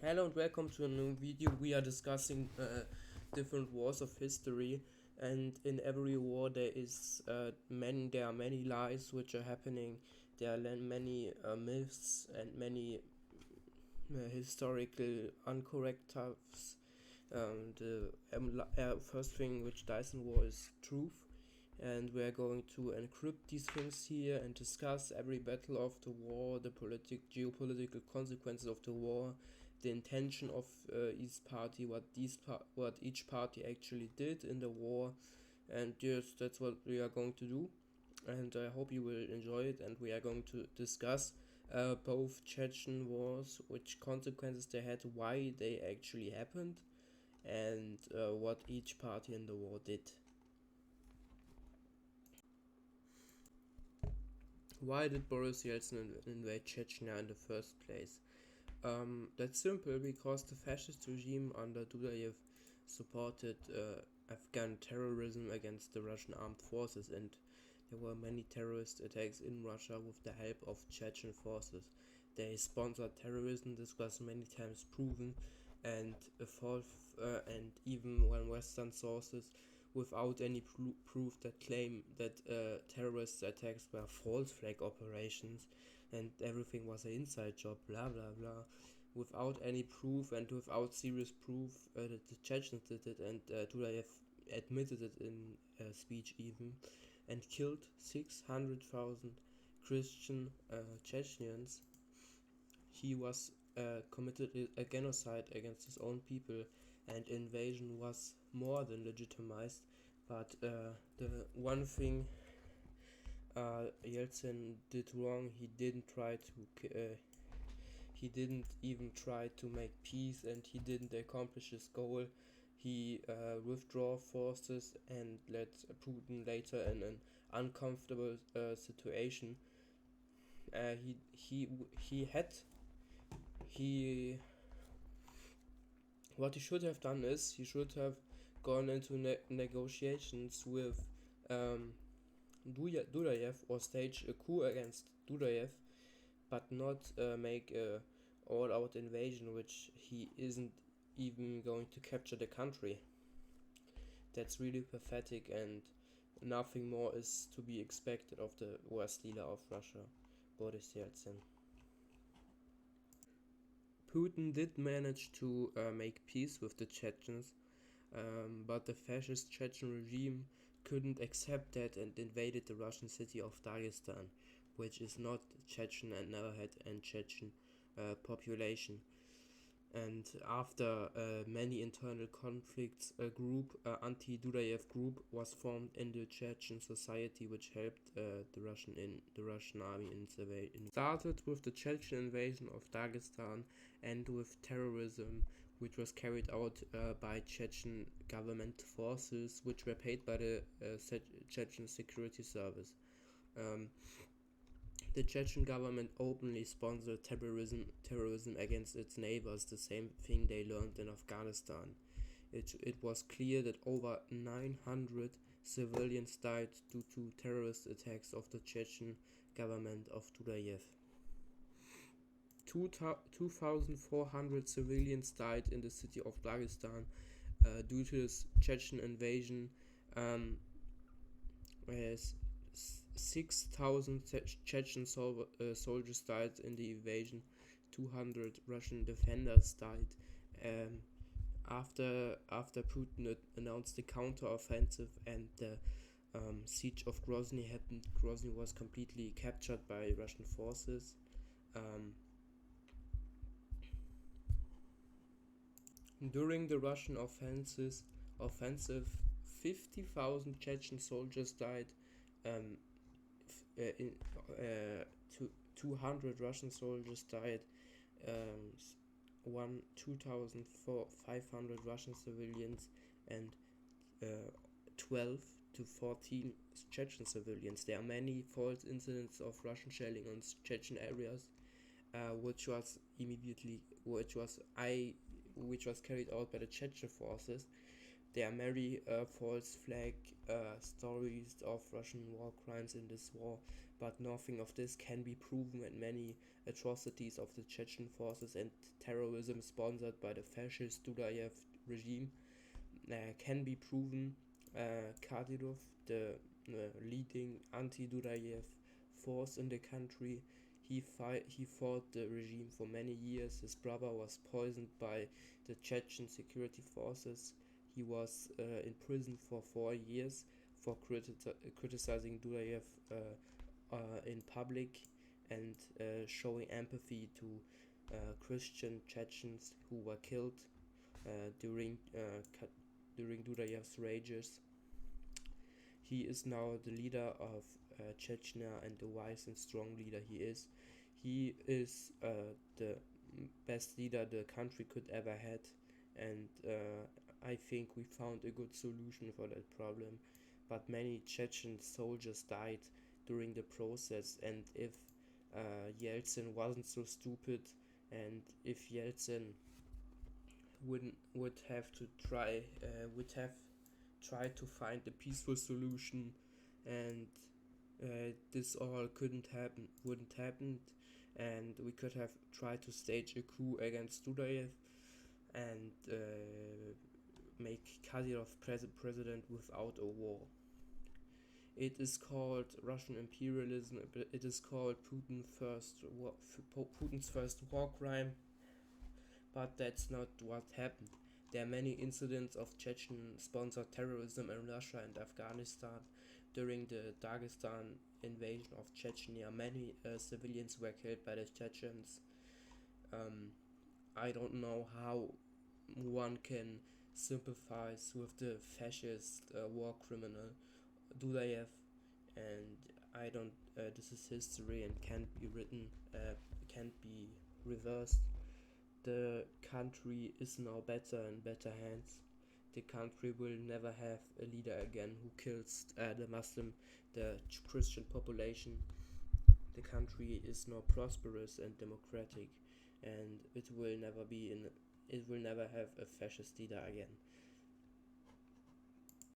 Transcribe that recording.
Hello and welcome to a new video. We are discussing different wars of history, and in every war there are many lies which are happening. There are many myths and many historical incorrect stuffs. The first thing which dies in war is truth, and we are going to encrypt these things here and discuss every battle of the war, the geopolitical consequences of the war, the intention of each party, what each party actually did in the war, and yes, that's what we are going to do. And I hope you will enjoy it. And we are going to discuss both Chechen wars, which consequences they had, why they actually happened, and what each party in the war did. Why did Boris Yeltsin invade Chechnya in the first place? That's simple, because the fascist regime under Dudayev supported Afghan terrorism against the Russian armed forces, and there were many terrorist attacks in Russia with the help of Chechen forces. They sponsored terrorism. This was many times proven, and and even when Western sources, without any proof, that claim that terrorist attacks were false flag operations and everything was an inside job, blah blah blah, without any proof and without serious proof that the Chechens did it, and Tulayev admitted it in a speech even, and killed 600,000 Christian Chechens. He was committed a genocide against his own people, and invasion was more than legitimized. But the one thing Yeltsin did wrong, he didn't even try to make peace, and he didn't accomplish his goal. He withdrew forces and led Putin later in an uncomfortable situation. He had he What he should have done is he should have gone into negotiations with um, Dudayev, or stage a coup against Dudayev, but not make a all-out invasion, which he isn't even going to capture the country. That's really pathetic, and nothing more is to be expected of the worst leader of Russia, Boris Yeltsin. Putin did manage to make peace with the Chechens, but the fascist Chechen regime couldn't accept that and invaded the Russian city of Dagestan, which is not Chechen and never had a Chechen population. And after many internal conflicts, a anti-Dudayev group, was formed in the Chechen society, which helped the Russian army in surveying. Started with the Chechen invasion of Dagestan and with terrorism, which was carried out by Chechen government forces, which were paid by the Chechen security service. Um, the Chechen government openly sponsored terrorism against its neighbors, the same thing they learned in Afghanistan. It was clear that over 900 civilians died due to terrorist attacks of the Chechen government of Dudayev. 2,400 civilians died in the city of Dagestan due to this Chechen invasion. As 6,000 Chechen soldiers died in the invasion. 200 Russian defenders died. Um, after Putin announced the counter-offensive and the siege of Grozny happened, Grozny was completely captured by Russian forces. During the Russian offensive, 50,000 Chechen soldiers died. Um, 200 Russian soldiers died. 2,500 Russian civilians, and 12 to 14 Chechen civilians. There are many false incidents of Russian shelling on Chechen areas, which was carried out by the Chechen forces. There are many false flag stories of Russian war crimes in this war, but nothing of this can be proven, and many atrocities of the Chechen forces and terrorism sponsored by the fascist Dudayev regime can be proven. Kadyrov, the leading anti-Dudayev force in the country, he fought the regime for many years. His brother was poisoned by the Chechen security forces. He was in prison for 4 years for criticizing Dudayev in public and showing empathy to Christian Chechens who were killed during Dudayev's rages. He is now the leader of Chechnya and the wise and strong leader he is. He is the best leader the country could ever had, and I think we found a good solution for that problem. But many Chechen soldiers died during the process, and if Yeltsin wasn't so stupid, and if Yeltsin would have to try would have tried to find a peaceful solution, and this all wouldn't happen, and we could have tried to stage a coup against Dudayev and make Kadyrov president without a war. It is called Russian imperialism. It is called Putin's first war crime, but that's not what happened. There are many incidents of Chechen-sponsored terrorism in Russia and Afghanistan. During the Dagestan invasion of Chechnya, many civilians were killed by the Chechens. I don't know how one can sympathize with the fascist war criminal Dudayev, and I don't. This is history and can't be written, can't be reversed. The country is now better in better hands. The country will never have a leader again who kills the Christian population. The country is now prosperous and democratic, and it will never have a fascist leader again.